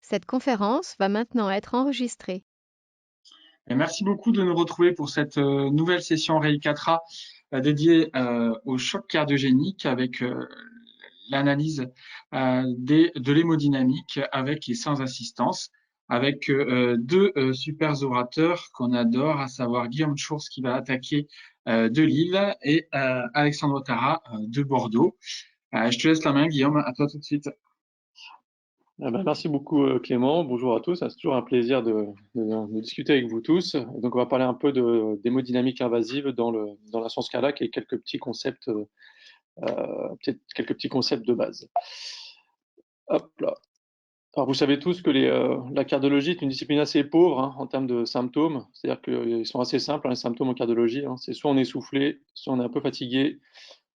Cette conférence va maintenant être enregistrée. Et merci beaucoup de nous retrouver pour cette nouvelle session Réi 4A dédiée au choc cardiogénique avec l'analyse de l'hémodynamique avec et sans assistance, avec deux super orateurs qu'on adore, à savoir Guillaume Chours qui va attaquer de Lille et Alexandre Tara de Bordeaux. Je te laisse la main, Guillaume, à toi tout de suite. Merci beaucoup Clément, bonjour à tous, c'est toujours un plaisir de discuter avec vous tous. Et donc on va parler un peu d'hémodynamique invasive dans la science cardiaque et quelques petits concepts, peut-être quelques petits concepts de base. Hop là. Alors vous savez tous que la cardiologie est une discipline assez pauvre en termes de symptômes, c'est-à-dire qu'ils sont assez simples les symptômes en cardiologie, c'est soit on est essoufflé, soit on est un peu fatigué,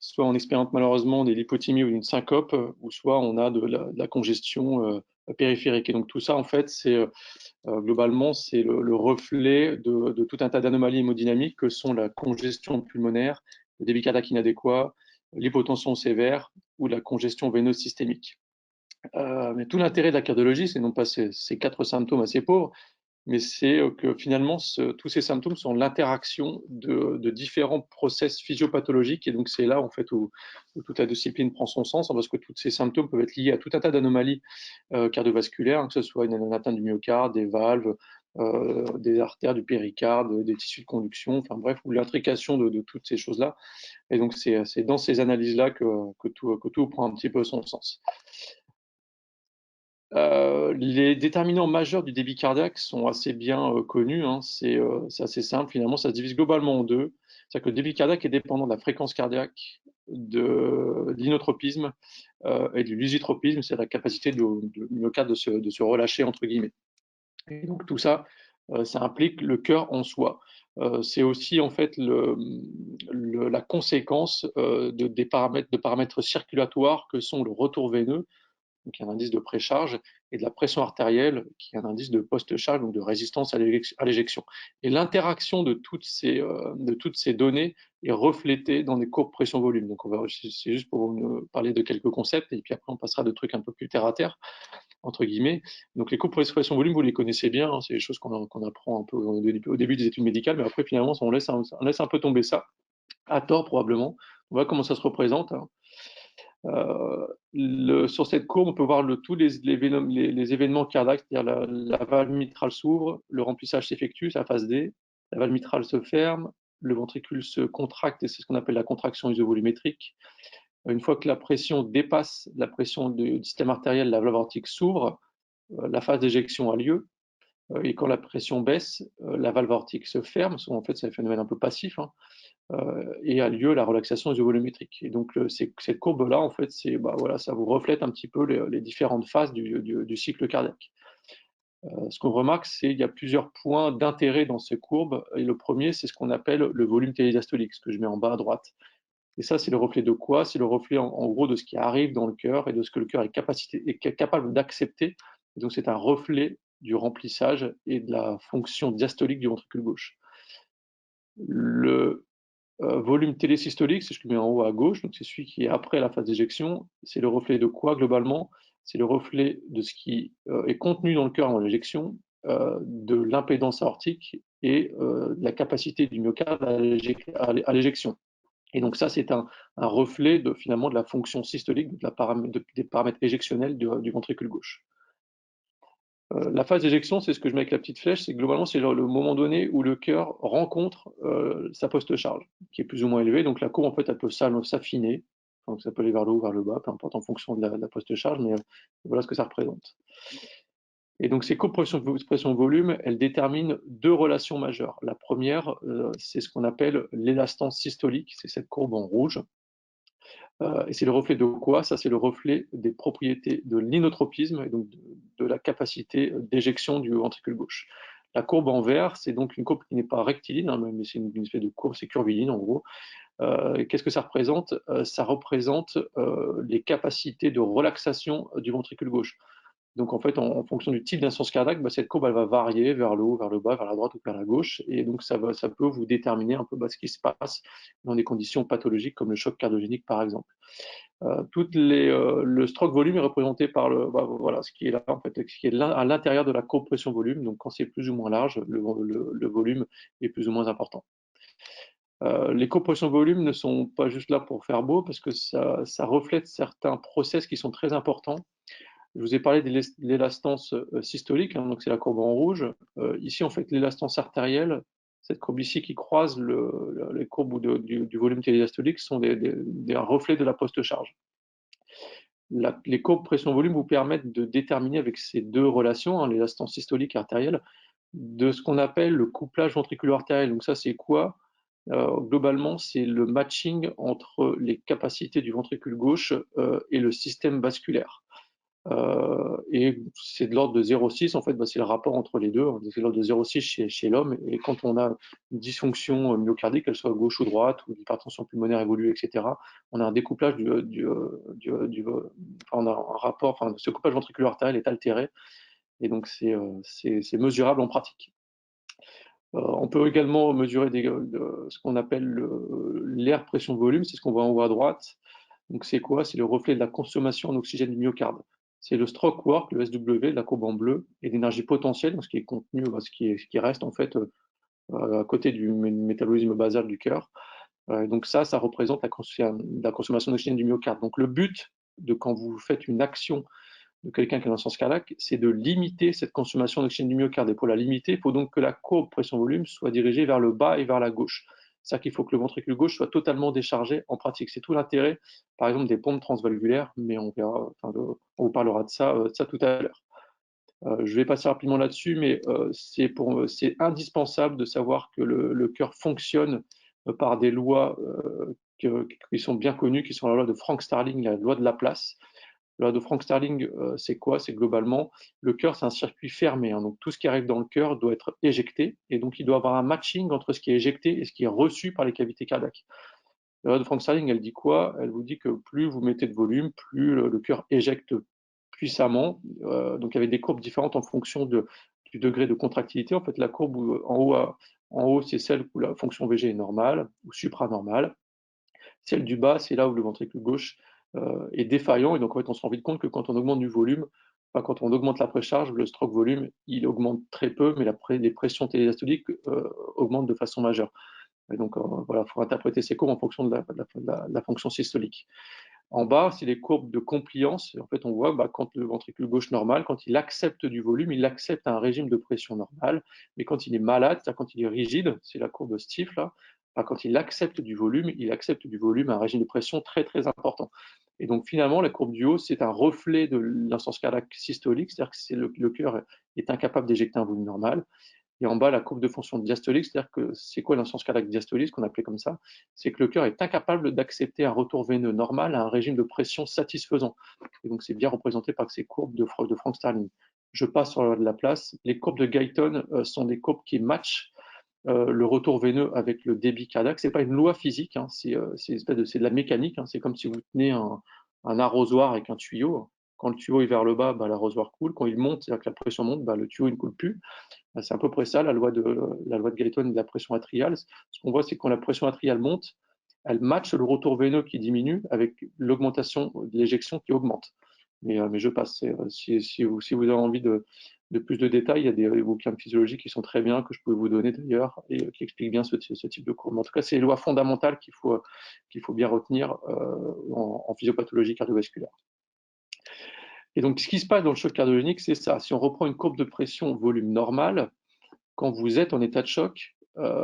soit on expérimente malheureusement des lipothymies ou une syncope, ou soit on a de la congestion périphérique. Et donc tout ça, en fait, c'est globalement, c'est le reflet de tout un tas d'anomalies hémodynamiques que sont la congestion pulmonaire, le débit cardiaque inadéquat, l'hypotension sévère ou la congestion veineuse systémique. Mais tout l'intérêt de la cardiologie, c'est non pas ces quatre symptômes assez pauvres, mais c'est que finalement, tous ces symptômes sont l'interaction de différents process physiopathologiques. Et donc, c'est là, en fait, où toute la discipline prend son sens, parce que tous ces symptômes peuvent être liés à tout un tas d'anomalies cardiovasculaires, que ce soit une atteinte du myocarde, des valves, des artères, du péricarde, des tissus de conduction, enfin bref, ou l'intrication de toutes ces choses-là. Et donc, c'est dans ces analyses-là que tout prend un petit peu son sens. Les déterminants majeurs du débit cardiaque sont assez bien connus, c'est assez simple finalement, ça se divise globalement en deux. C'est-à-dire que le débit cardiaque est dépendant de la fréquence cardiaque, de l'inotropisme et de l'usitropisme, c'est la capacité du myocarde de se relâcher entre guillemets. Et donc tout ça, ça implique le cœur en soi. C'est aussi en fait la conséquence des paramètres circulatoires que sont le retour veineux, donc il y a un indice de précharge, et de la pression artérielle, qui est un indice de post-charge, donc de résistance à l'éjection. Et l'interaction de toutes ces données est reflétée dans des courbes pression-volume. Donc c'est juste pour vous parler de quelques concepts, et puis après on passera de trucs un peu plus terre à terre, entre guillemets. Donc les courbes pression-volume, vous les connaissez bien, c'est des choses qu'on apprend un peu au début des études médicales, mais après finalement on laisse un peu tomber ça, à tort probablement. On voit comment ça se représente. Sur cette courbe, on peut voir tous les événements cardiaques, c'est-à-dire la valve mitrale s'ouvre, le remplissage s'effectue, c'est la phase D, la valve mitrale se ferme, le ventricule se contracte, et c'est ce qu'on appelle la contraction isovolumétrique. Une fois que la pression dépasse la pression du système artériel, la valve aortique s'ouvre, la phase d'éjection a lieu, et quand la pression baisse, la valve aortique se ferme, en fait c'est un phénomène un peu passif, et a lieu la relaxation isovolumétrique. Et donc cette courbe-là, en fait, voilà, ça vous reflète un petit peu les différentes phases du cycle cardiaque. Ce qu'on remarque, c'est qu'il y a plusieurs points d'intérêt dans ces courbes. Et le premier, c'est ce qu'on appelle le volume télédiastolique, ce que je mets en bas à droite. Et ça, c'est le reflet de quoi? C'est le reflet, en gros, de ce qui arrive dans le cœur et de ce que le cœur est capable d'accepter. Et donc, c'est un reflet du remplissage et de la fonction diastolique du ventricule gauche. Le volume télésystolique, c'est ce que je mets en haut à gauche, donc c'est celui qui est après la phase d'éjection. C'est le reflet de quoi globalement? C'est le reflet de ce qui est contenu dans le cœur avant l'éjection, de l'impédance aortique et de la capacité du myocarde à l'éjection. Et donc ça, c'est un reflet finalement de la fonction systolique, des paramètres éjectionnels du ventricule gauche. La phase d'éjection, c'est ce que je mets avec la petite flèche, c'est globalement c'est le moment donné où le cœur rencontre sa post-charge, qui est plus ou moins élevée. Donc la courbe, en fait, elle peut s'affiner, donc ça peut aller vers le haut, vers le bas, peu importe en fonction de la post-charge, mais voilà ce que ça représente. Et donc ces courbes pression-volume, elles déterminent deux relations majeures. La première, c'est ce qu'on appelle l'élastance systolique, c'est cette courbe en rouge. Et c'est le reflet de quoi? Ça, c'est le reflet des propriétés de l'inotropisme et donc de la capacité d'éjection du ventricule gauche. La courbe en vert, c'est donc une courbe qui n'est pas rectiligne, mais c'est une espèce de courbe, c'est curviligne en gros. Qu'est-ce que ça représente? Ça représente les capacités de relaxation du ventricule gauche. Donc en fait, en fonction du type d'insuffisance cardiaque, cette courbe elle va varier vers le haut, vers le bas, vers la droite ou vers la gauche, et donc ça peut vous déterminer un peu ce qui se passe dans des conditions pathologiques comme le choc cardiogénique par exemple. Le stroke volume est représenté par voilà, ce qui est là, en fait, ce qui est à l'intérieur de la courbe pression-volume. Donc, quand c'est plus ou moins large, le volume est plus ou moins important. Les courbes pression-volume ne sont pas juste là pour faire beau, parce que ça reflète certains process qui sont très importants. Je vous ai parlé de l'élastance systolique, hein, donc c'est la courbe en rouge. Ici, en fait, l'élastance artérielle, cette courbe ici qui croise les courbes du volume diastolique, sont des reflets de la post-charge. Les courbes pression-volume vous permettent de déterminer avec ces deux relations, hein, l'élastance systolique et artérielle, de ce qu'on appelle le couplage ventriculo-artériel. Donc ça, c'est quoi? Globalement, c'est le matching entre les capacités du ventricule gauche et le système vasculaire. Et c'est de l'ordre de 0,6, en fait, c'est le rapport entre les deux, c'est de l'ordre de 0,6 chez l'homme, et quand on a une dysfonction myocardique, qu'elle soit gauche ou droite, ou l'hypertension pulmonaire évolue, etc., on a un découplage on a un rapport, ce couplage ventriculaire-artériel est altéré, et donc c'est mesurable en pratique. On peut également mesurer ce qu'on appelle l'air pression-volume, c'est ce qu'on voit en haut à droite. Donc c'est quoi? C'est le reflet de la consommation en oxygène du myocarde. C'est le stroke work, le SW, la courbe en bleu, et l'énergie potentielle, ce qui est contenu, ce qui reste en fait à côté du métabolisme basal du cœur. Donc ça représente la consommation d'oxygène du myocarde. Donc le but quand vous faites une action de quelqu'un qui a une insuffisance cardiaque, c'est de limiter cette consommation d'oxygène du myocarde. Et pour la limiter, il faut donc que la courbe pression-volume soit dirigée vers le bas et vers la gauche. C'est-à-dire qu'il faut que le ventricule gauche soit totalement déchargé en pratique. C'est tout l'intérêt, par exemple, des pompes transvalvulaires, mais on verra, on vous parlera de ça tout à l'heure. Je vais passer rapidement là-dessus, mais c'est indispensable de savoir que le cœur fonctionne par des lois qui sont bien connues, qui sont la loi de Frank-Starling, la loi de Laplace. La loi de Frank-Starling, c'est quoi? C'est globalement, le cœur, c'est un circuit fermé, hein, donc tout ce qui arrive dans le cœur doit être éjecté, et donc il doit y avoir un matching entre ce qui est éjecté et ce qui est reçu par les cavités cardiaques. La loi de Frank-Starling, elle dit quoi? Elle vous dit que plus vous mettez de volume, plus le cœur éjecte puissamment. Donc il y avait des courbes différentes en fonction du degré de contractilité. En fait, la courbe en haut, c'est celle où la fonction VG est normale ou supranormale. Celle du bas, c'est là où le ventricule gauche est défaillant. Et donc, en fait, on se rend vite compte que quand on augmente du volume, quand on augmente la précharge, le stroke volume, il augmente très peu, mais les pressions télédiastoliques augmentent de façon majeure. Et donc, voilà, il faut interpréter ces courbes en fonction de la fonction systolique. En bas, c'est les courbes de compliance. Et en fait, on voit quand le ventricule gauche normal, quand il accepte du volume, il accepte un régime de pression normal. Mais quand il est malade, c'est-à-dire quand il est rigide, c'est la courbe stiff là, quand il accepte du volume à un régime de pression très très important. Et donc finalement, la courbe du haut, c'est un reflet de l'insuffisance cardiaque systolique, c'est-à-dire que le cœur est incapable d'éjecter un volume normal. Et en bas, la courbe de fonction diastolique, c'est-à-dire que c'est quoi l'insuffisance cardiaque diastolique, ce qu'on appelait comme ça? C'est que le cœur est incapable d'accepter un retour veineux normal à un régime de pression satisfaisant. Et donc, c'est bien représenté par ces courbes de Frank-Starling. Je passe sur la place. Les courbes de Guyton sont des courbes qui matchent le retour veineux avec le débit cardiaque. C'est pas une loi physique, hein, c'est de la mécanique. Hein. C'est comme si vous tenez un arrosoir avec un tuyau. Quand le tuyau est vers le bas, l'arrosoir coule. Quand il monte, c'est-à-dire que la pression monte, le tuyau ne coule plus. C'est à peu près ça, la loi de Guyton de la pression atriale. Ce qu'on voit, c'est que quand la pression atriale monte, elle matche le retour veineux qui diminue avec l'augmentation de l'éjection qui augmente. Mais je passe. Si vous avez envie de plus de détails, il y a des bouquins de physiologie qui sont très bien, que je peux vous donner d'ailleurs, et qui expliquent bien ce type de courbe. En tout cas, c'est les lois fondamentales qu'il faut bien retenir en physiopathologie cardiovasculaire. Et donc, ce qui se passe dans le choc cardiogénique, c'est ça. Si on reprend une courbe de pression volume normale, quand vous êtes en état de choc,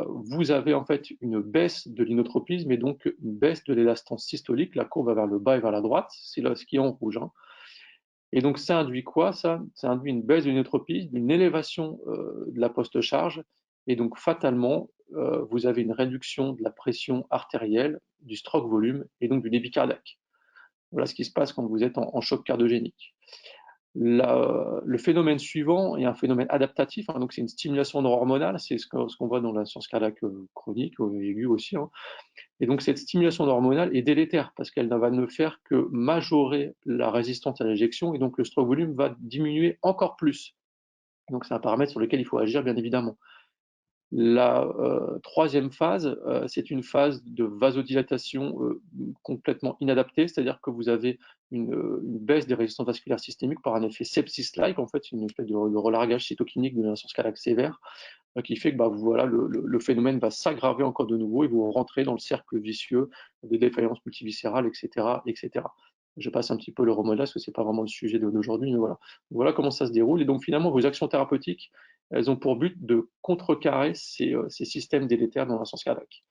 vous avez en fait une baisse de l'inotropisme et donc une baisse de l'élastance systolique. La courbe va vers le bas et vers la droite, c'est là ce qui est en rouge. Hein. Et donc ça induit quoi? Ça induit une baisse de l'inotropisme, une élévation de la post-charge, et donc fatalement, vous avez une réduction de la pression artérielle, du stroke volume et donc du débit cardiaque. Voilà ce qui se passe quand vous êtes en choc cardiogénique. Le phénomène suivant est un phénomène adaptatif, hein, donc c'est une stimulation hormonale, c'est ce qu'on voit dans l'insuffisance cardiaque chronique, aiguë aussi, hein. Et donc cette stimulation hormonale est délétère parce qu'elle va ne faire que majorer la résistance à l'injection et donc le stroke volume va diminuer encore plus. Donc c'est un paramètre sur lequel il faut agir bien évidemment. La troisième phase, c'est une phase de vasodilatation complètement inadaptée, c'est-à-dire que vous avez une baisse des résistances vasculaires systémiques par un effet sepsis-like, en fait, une espèce de relargage cytokinique de l'insuffisance cardiaque sévère, qui fait que bah, voilà, le phénomène va s'aggraver encore de nouveau et vous rentrez dans le cercle vicieux des défaillances multiviscérales, etc., etc. Je passe un petit peu le remodage parce que c'est pas vraiment le sujet d'aujourd'hui, mais voilà. Voilà comment ça se déroule. Et donc finalement, vos actions thérapeutiques, elles ont pour but de contrecarrer ces systèmes délétères dans l'insuffisance cardiaque.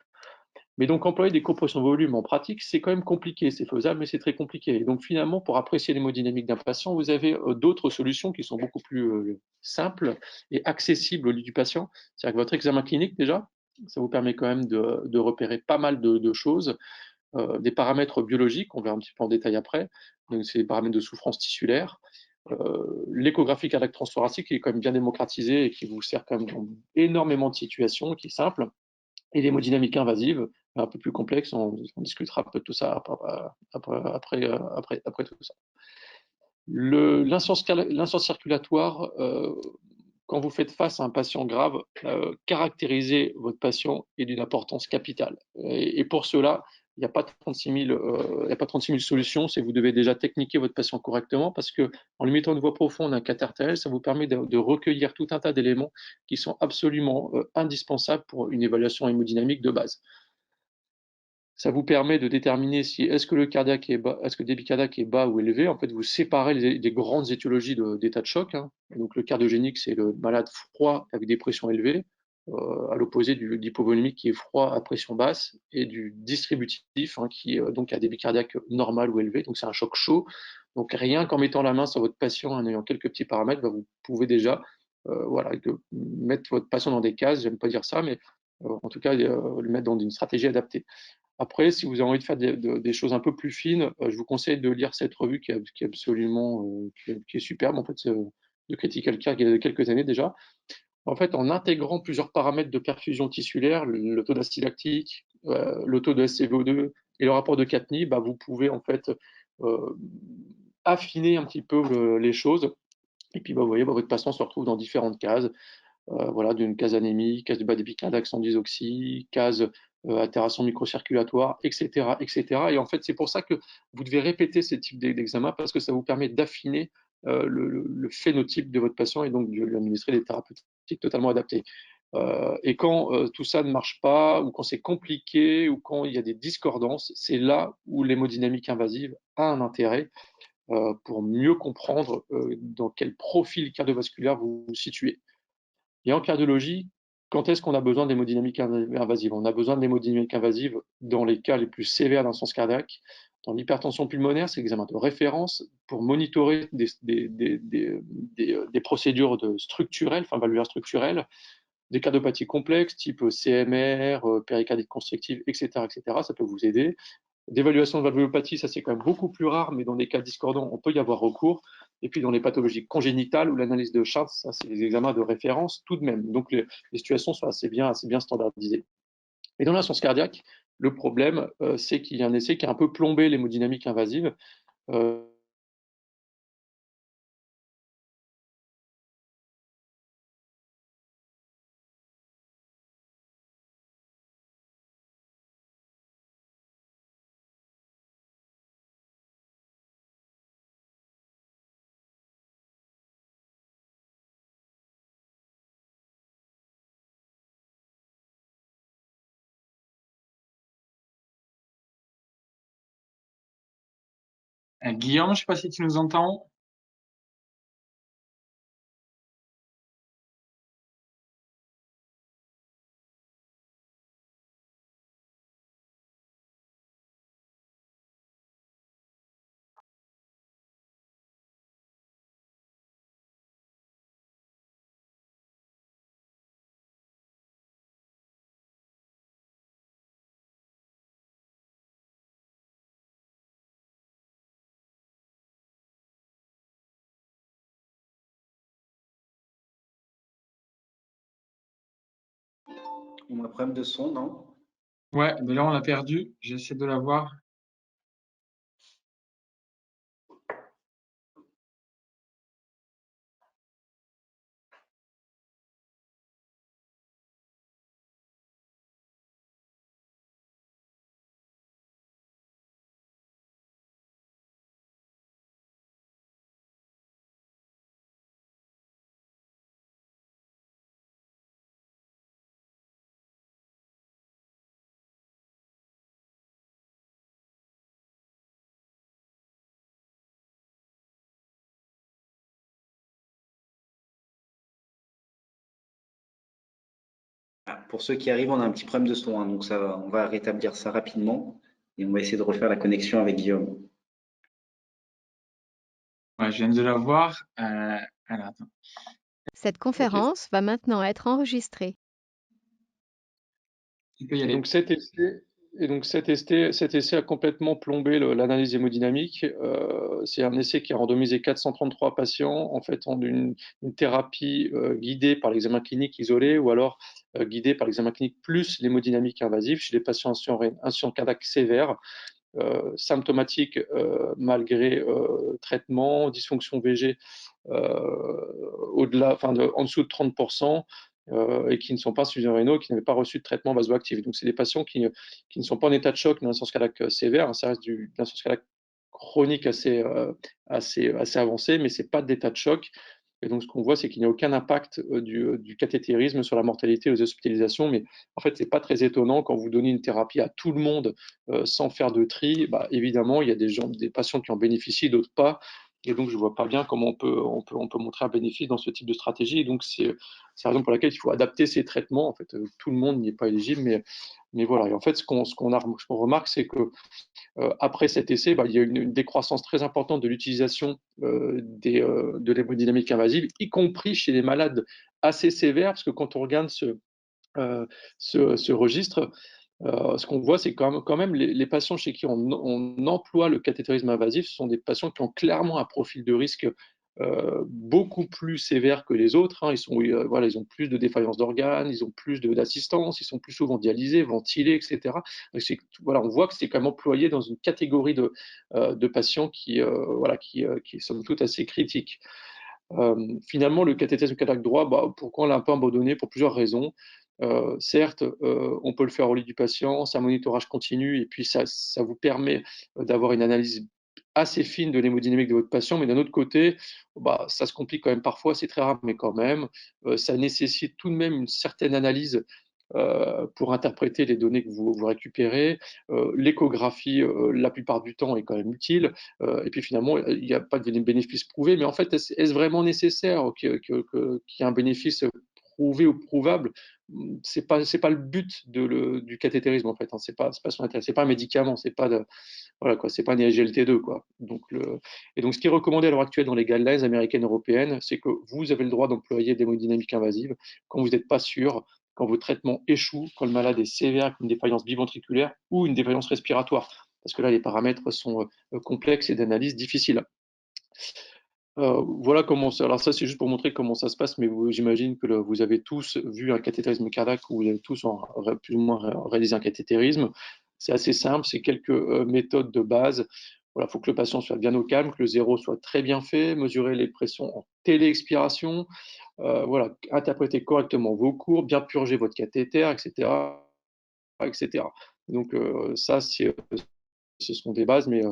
Mais donc employer des compressions de volume en pratique, c'est quand même compliqué, c'est faisable, mais c'est très compliqué. Et donc finalement, pour apprécier l'hémodynamique d'un patient, vous avez d'autres solutions qui sont beaucoup plus simples et accessibles au lit du patient. C'est-à-dire que votre examen clinique, déjà, ça vous permet quand même de repérer pas mal de choses, des paramètres biologiques, on verra un petit peu en détail après, donc c'est des paramètres de souffrance tissulaire, l'échographie cardiaque transthoracique qui est quand même bien démocratisée et qui vous sert quand même dans énormément de situations, qui est simple, et l'hémodynamique invasive, un peu plus complexe, on discutera un peu de tout ça après tout ça. L'insuffisance circulatoire, quand vous faites face à un patient grave, caractériser votre patient est d'une importance capitale. Et pour cela, il n'y a pas 36 000 solutions, c'est vous devez déjà techniquer votre patient correctement parce que en lui mettant une voie profonde, un cath artériel, ça vous permet de recueillir tout un tas d'éléments qui sont absolument indispensables pour une évaluation hémodynamique de base. Ça vous permet de déterminer si est-ce que le cardiaque est bas, est-ce que le débit cardiaque est bas ou élevé. En fait, vous séparez les grandes étiologies d'état de choc, hein. Donc, le cardiogénique, c'est le malade froid avec des pressions élevées, à l'opposé du hypovolémique qui est froid à pression basse, et du distributif, hein, qui donc a débit cardiaque normal ou élevé. Donc, c'est un choc chaud. Donc, rien qu'en mettant la main sur votre patient, en ayant quelques petits paramètres, bah, vous pouvez déjà voilà, mettre votre patient dans des cases. J'aime pas dire ça, mais en tout cas, le mettre dans une stratégie adaptée. Après, si vous avez envie de faire des choses un peu plus fines, je vous conseille de lire cette revue qui est absolument qui est superbe, en fait, de Critical Care, qui a quelques années déjà. En fait, en intégrant plusieurs paramètres de perfusion tissulaire, le taux d'acide lactique, le taux de SCVO2 et le rapport de Catney, bah, vous pouvez en fait euh, affiner un petit peu les choses. Et puis, bah, vous voyez, bah, votre patient se retrouve dans différentes cases. Voilà, d'une case anémie, case de bas débit cardiaque sans disoxy, case altération microcirculatoire, etc., etc. Et en fait, c'est pour ça que vous devez répéter ces types d'examens parce que ça vous permet d'affiner le phénotype de votre patient et donc de lui administrer des thérapeutiques totalement adaptées. Et quand tout ça ne marche pas, ou quand c'est compliqué, ou quand il y a des discordances, c'est là où l'hémodynamique invasive a un intérêt pour mieux comprendre dans quel profil cardiovasculaire vous vous situez. Et en cardiologie, quand est-ce qu'on a besoin d'hémodynamique invasive? On a besoin d'hémodynamique invasive dans les cas les plus sévères d'insuffisance cardiaque. Dans l'hypertension pulmonaire, c'est l'examen de référence pour monitorer des procédures structurelles, enfin valvulaires structurelles, des cardiopathies complexes type CMR, péricardite constrictive, etc., etc. Ça peut vous aider. D'évaluation de valvulopathie, ça c'est quand même beaucoup plus rare, mais dans des cas discordants, on peut y avoir recours. Et puis dans les pathologies congénitales ou l'analyse de Charts, ça c'est des examens de référence tout de même. Donc les situations sont assez bien standardisées. Et dans l'insuffisance cardiaque, le problème, c'est qu'il y a un essai qui a un peu plombé l'hémodynamique invasive. Euh, Guillaume, je ne sais pas si tu nous entends. On a un problème de son, non? Ouais, mais là on l'a perdu. J'essaie de la voir. Ah, pour ceux qui arrivent, on a un petit problème de son, hein, donc on va rétablir ça rapidement et on va essayer de refaire la connexion avec Guillaume. Ouais, je viens de la voir. Alors, attends. Cette Ok. conférence va maintenant être enregistrée. Tu peux y Et aller. donc cet essai a complètement plombé l'analyse hémodynamique. C'est un essai qui a randomisé 433 patients en fait en une thérapie guidée par l'examen clinique isolé ou alors guidée par l'examen clinique plus l'hémodynamique invasive chez des patients insuffisance cardiaque sévère, symptomatiques malgré traitement, dysfonction VG au-delà, enfin en dessous de 30%, et qui ne sont pas insuffisants rénaux, qui n'avaient pas reçu de traitement vasoactif. Donc, c'est des patients qui ne sont pas en état de choc d'insuffisance cardiaque sévère, hein, ça reste de l'insuffisance cardiaque chronique assez avancé, mais ce n'est pas d'état de choc. Et donc, ce qu'on voit, c'est qu'il n'y a aucun impact du cathétérisme sur la mortalité aux hospitalisations. Mais en fait, ce n'est pas très étonnant quand vous donnez une thérapie à tout le monde sans faire de tri. Bah, évidemment, il y a des patients qui en bénéficient, d'autres pas. Et donc, je ne vois pas bien comment on peut montrer un bénéfice dans ce type de stratégie. Et donc, c'est la raison pour laquelle il faut adapter ces traitements. En fait, tout le monde n'y est pas éligible, mais voilà. Et en fait, ce qu'on remarque, c'est que après cet essai, bah, il y a une décroissance très importante de l'utilisation de l'hémodynamique invasive, y compris chez les malades assez sévères, parce que quand on regarde ce registre, ce qu'on voit, c'est quand même les patients chez qui on emploie le cathétérisme invasif, ce sont des patients qui ont clairement un profil de risque beaucoup plus sévère que les autres, hein. Voilà, ils ont plus de défaillance d'organes, ils ont plus d'assistance, ils sont plus souvent dialysés, ventilés, etc. Donc voilà, on voit que c'est quand même employé dans une catégorie de patients voilà, qui est somme toute assez critique. Finalement, le cathétérisme cardiaque droit, bah, pourquoi on l'a un peu abandonné? Pour plusieurs raisons. Certes, on peut le faire au lit du patient, c'est un monitorage continu et puis ça vous permet d'avoir une analyse assez fine de l'hémodynamique de votre patient, mais d'un autre côté, bah, ça se complique quand même parfois, c'est très rare, mais quand même, ça nécessite tout de même une certaine analyse pour interpréter les données que vous récupérez. L'échographie, la plupart du temps, est quand même utile. Et puis finalement, il n'y a pas de bénéfice prouvé. Mais en fait, est-ce vraiment nécessaire qu'il y ait un bénéfice prouvé ou prouvable? C'est pas le but du cathétérisme en fait, hein. C'est pas son intérêt. C'est pas un médicament. C'est pas voilà quoi. C'est pas un SGLT2 quoi. Et donc ce qui est recommandé à l'heure actuelle dans les guidelines américaines et européennes, c'est que vous avez le droit d'employer des hémodynamiques invasives quand vous n'êtes pas sûr, quand vos traitements échouent, quand le malade est sévère, comme une défaillance biventriculaire ou une défaillance respiratoire. Parce que là, les paramètres sont complexes et d'analyse difficiles. Voilà comment ça. Alors ça, c'est juste pour montrer comment ça se passe, mais j'imagine que vous avez tous vu un cathétérisme cardiaque ou vous avez tous plus ou moins réalisé un cathétérisme. C'est assez simple, c'est quelques méthodes de base. Voilà, il faut que le patient soit bien au calme, que le zéro soit très bien fait, mesurer les pressions en téléexpiration, voilà, interpréter correctement vos cours, bien purger votre cathéter, etc., etc. Donc ça, ce sont des bases, mais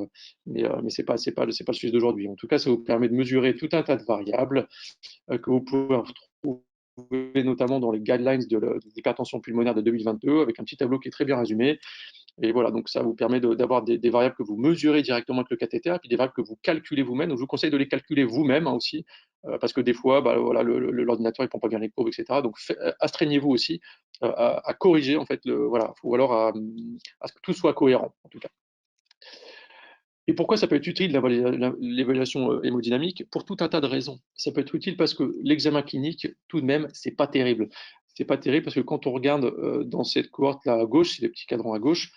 c'est pas le sujet d'aujourd'hui. En tout cas, ça vous permet de mesurer tout un tas de variables que vous pouvez retrouver notamment dans les guidelines de l'hypertension pulmonaire de 2022, avec un petit tableau qui est très bien résumé. Et voilà, donc ça vous permet d'avoir des variables que vous mesurez directement avec le cathéter, et puis des variables que vous calculez vous-même. Donc je vous conseille de les calculer vous-même, hein, aussi, parce que des fois, bah, voilà, l'ordinateur ne prend pas bien les courbes, etc. Donc astreignez-vous aussi à corriger, en fait, voilà, ou alors à ce que tout soit cohérent, en tout cas. Et pourquoi ça peut être utile, l'évaluation hémodynamique? Pour tout un tas de raisons. Ça peut être utile parce que l'examen clinique, tout de même, c'est pas terrible. C'est pas terrible parce que quand on regarde dans cette cohorte-là à gauche, c'est les petits cadrans à gauche,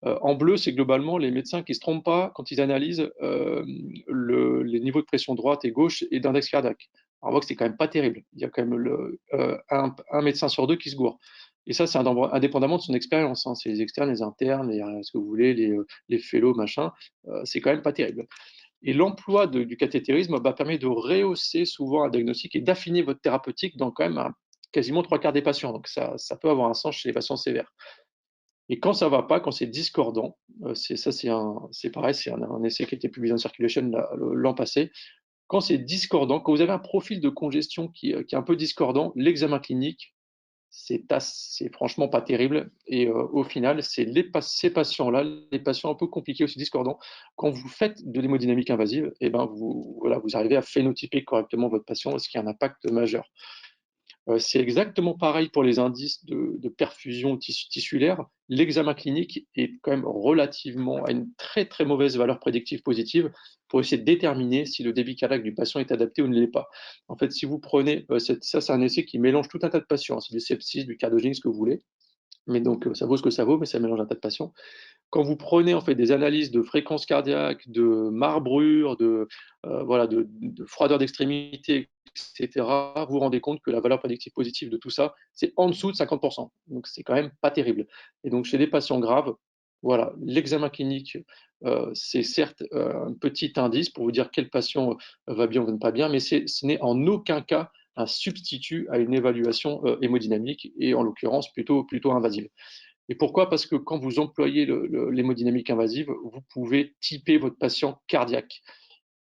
en bleu, c'est globalement les médecins qui ne se trompent pas quand ils analysent les niveaux de pression droite et gauche et d'index cardiaque. Alors, on voit que c'est quand même pas terrible. Il y a quand même un médecin sur deux qui se gourre. Et ça, c'est indépendamment de son expérience, hein. C'est les externes, les internes, ce que vous voulez, les fellows, machin. C'est quand même pas terrible. Et l'emploi du cathétérisme permet de rehausser souvent un diagnostic et d'affiner votre thérapeutique dans quand même quasiment 3/4 des patients. Donc ça peut avoir un sens chez les patients sévères. Et quand ça va pas, quand c'est discordant, c'est pareil, c'est un essai qui a été publié dans Circulation l'an passé. Quand c'est discordant, quand vous avez un profil de congestion qui est un peu discordant, l'examen clinique, c'est franchement pas terrible. Et au final, c'est ces patients-là, les patients un peu compliqués aussi discordants, quand vous faites de l'hémodynamique invasive, et ben vous arrivez à phénotyper correctement votre patient, ce qui a un impact majeur. C'est exactement pareil pour les indices de perfusion tissulaire. L'examen clinique est quand même relativement à une très très mauvaise valeur prédictive positive pour essayer de déterminer si le débit cardiaque du patient est adapté ou ne l'est pas. En fait, si vous prenez, ça c'est un essai qui mélange tout un tas de patients, c'est du sepsis, du cardiogénie, ce que vous voulez, mais donc ça vaut ce que ça vaut, mais ça mélange un tas de patients. Quand vous prenez en fait des analyses de fréquence cardiaque, de marbrure, de froideur d'extrémité, etc., vous vous rendez compte que la valeur prédictive positive de tout ça, c'est en dessous de 50%. Donc c'est quand même pas terrible. Et donc chez des patients graves, voilà, l'examen clinique, c'est certes un petit indice pour vous dire quel patient va bien ou va pas bien, mais ce n'est en aucun cas un substitut à une évaluation hémodynamique et en l'occurrence plutôt invasive. Et pourquoi? Parce que quand vous employez l'hémodynamique invasive, vous pouvez typer votre patient cardiaque.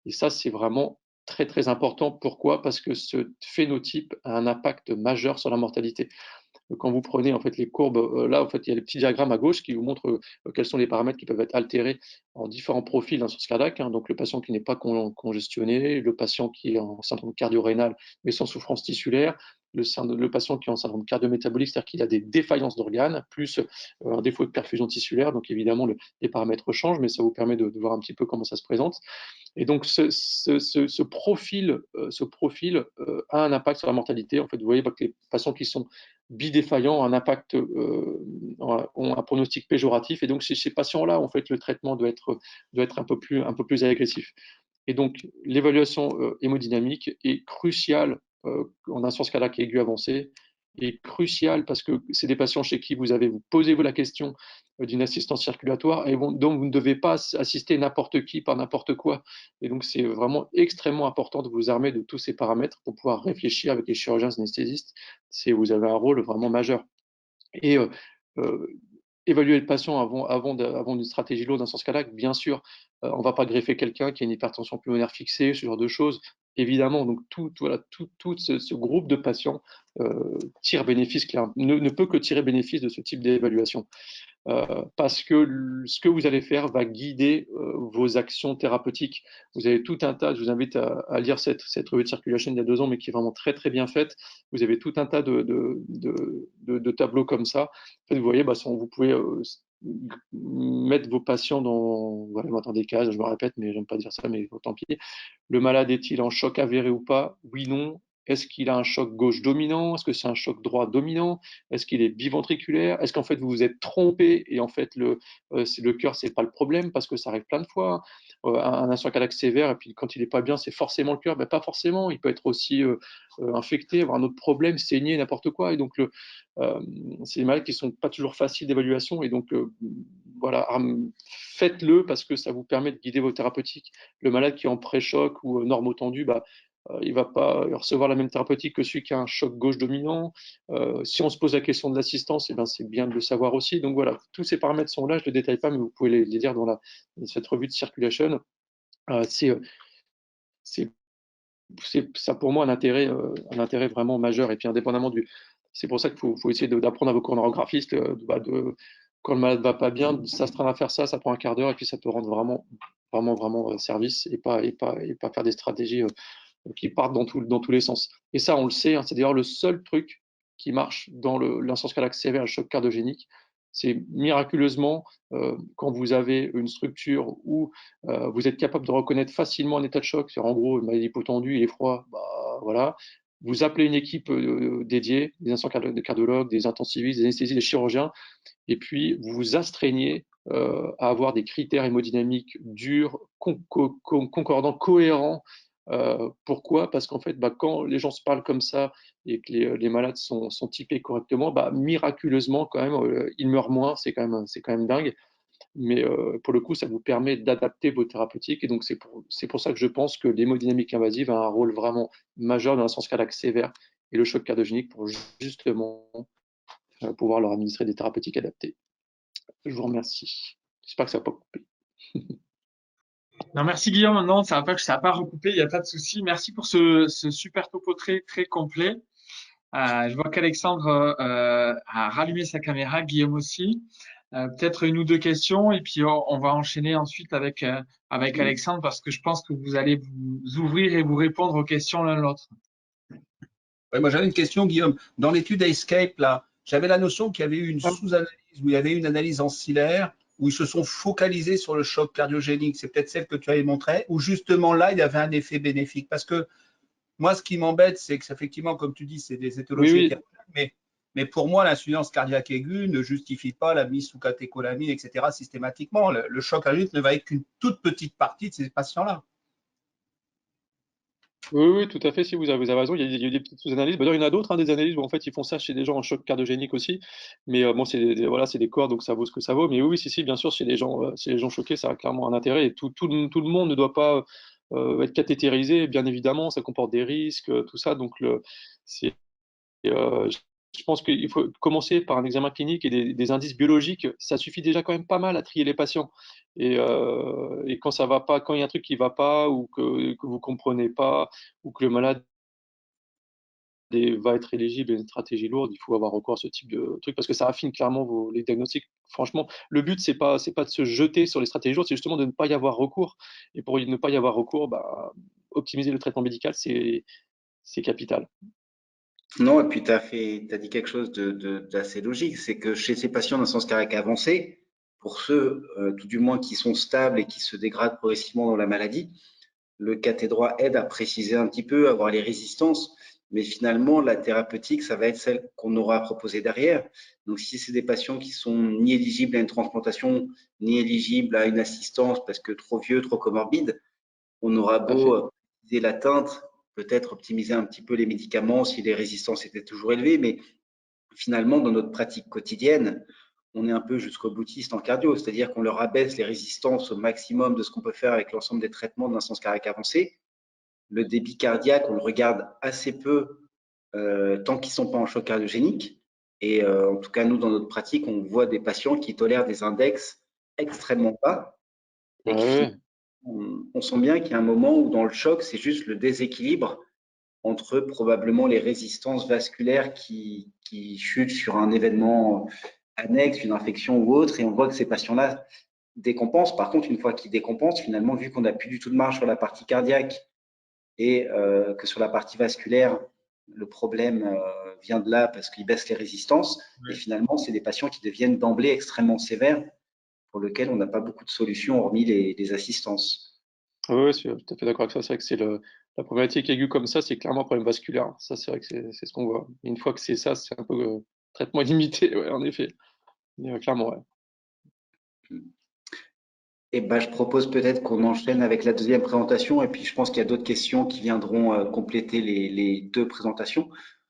Et ça, c'est vraiment très, très important. Pourquoi? Parce que ce phénotype a un impact majeur sur la mortalité. Quand vous prenez en fait les courbes, là, en fait, il y a le petit diagramme à gauche qui vous montre quels sont les paramètres qui peuvent être altérés en différents profils d'insuffisance cardiaque, hein. Donc, le patient qui n'est pas congestionné, le patient qui est en syndrome cardio-rénal mais sans souffrance tissulaire, le patient qui est en syndrome cardiométabolique, c'est-à-dire qu'il a des défaillances d'organes, plus un défaut de perfusion tissulaire. Donc, évidemment, les paramètres changent, mais ça vous permet de voir un petit peu comment ça se présente. Et donc, ce profil a un impact sur la mortalité. En fait, vous voyez que les patients qui sont bidéfaillants ont un impact, ont un pronostic péjoratif. Et donc, chez ces patients-là, en fait, le traitement doit être un peu plus agressif. Et donc, l'évaluation hémodynamique est cruciale en insuffisance cardiaque aiguë avancée, est cruciale parce que c'est des patients chez qui vous posez-vous la question d'une assistance circulatoire et donc vous ne devez pas assister n'importe qui par n'importe quoi. Et donc, c'est vraiment extrêmement important de vous armer de tous ces paramètres pour pouvoir réfléchir avec les chirurgiens anesthésistes. Vous avez un rôle vraiment majeur. Et euh, évaluer le patient avant une stratégie lourde d'insuffisance cardiaque, bien sûr, on ne va pas greffer quelqu'un qui a une hypertension pulmonaire fixée, ce genre de choses, évidemment. Donc tout ce groupe de patients tire bénéfice, ne peut que tirer bénéfice de ce type d'évaluation. Parce que ce que vous allez faire va guider vos actions thérapeutiques. Vous avez tout un tas, je vous invite à lire cette revue de Circulation il y a 2 ans, mais qui est vraiment très très bien faite. Vous avez tout un tas de tableaux comme ça. En fait, vous voyez, vous pouvez mettre vos patients dans, voilà, dans des cases, je me répète, mais j'aime pas dire ça, mais tant pis. Le malade est-il en choc avéré ou pas? Oui, non. Est-ce qu'il a un choc gauche dominant? Est-ce que c'est un choc droit dominant? Est-ce qu'il est biventriculaire? Est-ce qu'en fait vous vous êtes trompé et en fait le cœur c'est pas le problème parce que ça arrive plein de fois, hein. Un insuffisance cardiaque sévère et puis quand il est pas bien c'est forcément le cœur, mais pas forcément. Il peut être aussi infecté, avoir un autre problème, saigner, n'importe quoi. Et donc c'est des malades qui sont pas toujours faciles d'évaluation et donc voilà, faites-le parce que ça vous permet de guider vos thérapeutiques. Le malade qui est en pré-choc ou normotendu, il va pas recevoir la même thérapeutique que celui qui a un choc gauche dominant. Si on se pose la question de l'assistance, c'est bien de le savoir aussi. Donc voilà, tous ces paramètres sont là, je ne les détaille pas, mais vous pouvez les lire dans cette revue de Circulation. Ça pour moi un intérêt vraiment majeur. Et puis indépendamment c'est pour ça qu'il faut essayer d'apprendre à vos coronarographistes quand le malade va pas bien, s'astreindre à faire ça, ça prend un quart d'heure et puis ça peut rendre vraiment service et pas faire des stratégies qui partent dans tous les sens. Et ça, on le sait, hein, c'est d'ailleurs le seul truc qui marche dans l'insuffisance cardiaque sévère, le choc cardiogénique. C'est miraculeusement, quand vous avez une structure où vous êtes capable de reconnaître facilement un état de choc, c'est en gros, il est hypotendu, il est froid, voilà. Vous appelez une équipe dédiée, des cardiologues, des intensivistes, des anesthésistes, des chirurgiens, et puis vous vous astreignez à avoir des critères hémodynamiques durs, concordants, cohérents, Pourquoi? Parce qu'en fait, quand les gens se parlent comme ça et que les malades sont typés correctement, miraculeusement quand même, ils meurent moins, c'est quand même dingue. Mais pour le coup, ça vous permet d'adapter vos thérapeutiques. Et donc, c'est pour ça que je pense que l'hémodynamique invasive a un rôle vraiment majeur dans la sens cardiaque sévère et le choc cardiogénique pour justement pouvoir leur administrer des thérapeutiques adaptées. Je vous remercie. J'espère que ça va pas couper. Non, merci Guillaume. Non, ça va pas recoupé, il n'y a pas de souci. Merci pour ce super topo très, très complet. Je vois qu'Alexandre a rallumé sa caméra, Guillaume aussi. Peut-être une ou deux questions et puis on va enchaîner ensuite avec Alexandre parce que je pense que vous allez vous ouvrir et vous répondre aux questions l'un l'autre. Ouais, moi, j'avais une question, Guillaume. Dans l'étude Escape, là, j'avais la notion qu'il y avait eu une sous-analyse, où il y avait une analyse ancillaire, où ils se sont focalisés sur le choc cardiogénique. C'est peut-être celle que tu avais montrée, où justement là, il y avait un effet bénéfique. Parce que moi, ce qui m'embête, c'est que, effectivement, comme tu dis, c'est des éthologies Oui. hétérogènes, mais pour moi, l'insuffisance cardiaque aiguë ne justifie pas la mise sous catécholamine, etc. systématiquement. Le choc cardiaque ne va être qu'une toute petite partie de ces patients-là. Oui, tout à fait. Si vous avez raison, il y a des petites sous-analyses. D'ailleurs, il y en a d'autres, des analyses où en fait ils font ça chez des gens en choc cardiogénique aussi. Mais bon, voilà, c'est des corps, donc ça vaut ce que ça vaut. Mais oui, si, bien sûr, chez les gens choqués, ça a clairement un intérêt. Et tout le monde ne doit pas être cathétérisé, bien évidemment. Ça comporte des risques, tout ça. Donc c'est je pense qu'il faut commencer par un examen clinique et des indices biologiques. Ça suffit déjà quand même pas mal à trier les patients. Et quand ça va pas, quand il y a un truc qui va pas ou que vous comprenez pas ou que le malade va être éligible à une stratégie lourde, il faut avoir recours à ce type de truc parce que ça affine clairement les diagnostics. Franchement, le but c'est pas de se jeter sur les stratégies lourdes, c'est justement de ne pas y avoir recours. Et pour ne pas y avoir recours, optimiser le traitement médical, c'est capital. Non, et puis tu as dit quelque chose d'assez logique, c'est que chez ces patients d'insuffisance cardiaque avancée, pour ceux, tout du moins, qui sont stables et qui se dégradent progressivement dans la maladie, le cathé droit aide à préciser un petit peu, à voir les résistances, mais finalement, la thérapeutique, ça va être celle qu'on aura à proposer derrière. Donc, si c'est des patients qui sont ni éligibles à une transplantation, ni éligibles à une assistance parce que trop vieux, trop comorbide, on aura beau préciser l'atteinte, peut-être optimiser un petit peu les médicaments si les résistances étaient toujours élevées, mais finalement, dans notre pratique quotidienne, on est un peu jusqu'au boutiste en cardio, c'est-à-dire qu'on leur abaisse les résistances au maximum de ce qu'on peut faire avec l'ensemble des traitements d'insuffisance cardiaque avancée. Le débit cardiaque, on le regarde assez peu tant qu'ils ne sont pas en choc cardiogénique. Et en tout cas, nous, dans notre pratique, on voit des patients qui tolèrent des index extrêmement bas et qui, on sent bien qu'il y a un moment où dans le choc, c'est juste le déséquilibre entre probablement les résistances vasculaires qui chutent sur un événement annexe, une infection ou autre, et on voit que ces patients-là décompensent. Par contre, une fois qu'ils décompensent, finalement, vu qu'on n'a plus du tout de marge sur la partie cardiaque et que sur la partie vasculaire, le problème vient de là parce qu'ils baissent les résistances, et finalement, c'est des patients qui deviennent d'emblée extrêmement sévères pour lesquels on n'a pas beaucoup de solutions hormis les assistances. Oui, je suis tout à fait d'accord avec ça. C'est vrai que la problématique aiguë comme ça, c'est clairement un problème vasculaire. Ça, c'est vrai que c'est ce qu'on voit. Et une fois que c'est ça, c'est un peu traitement limité, ouais, en effet. Mais, clairement, ouais. Et je propose peut-être qu'on enchaîne avec la deuxième présentation, et puis je pense qu'il y a d'autres questions qui viendront compléter les deux présentations.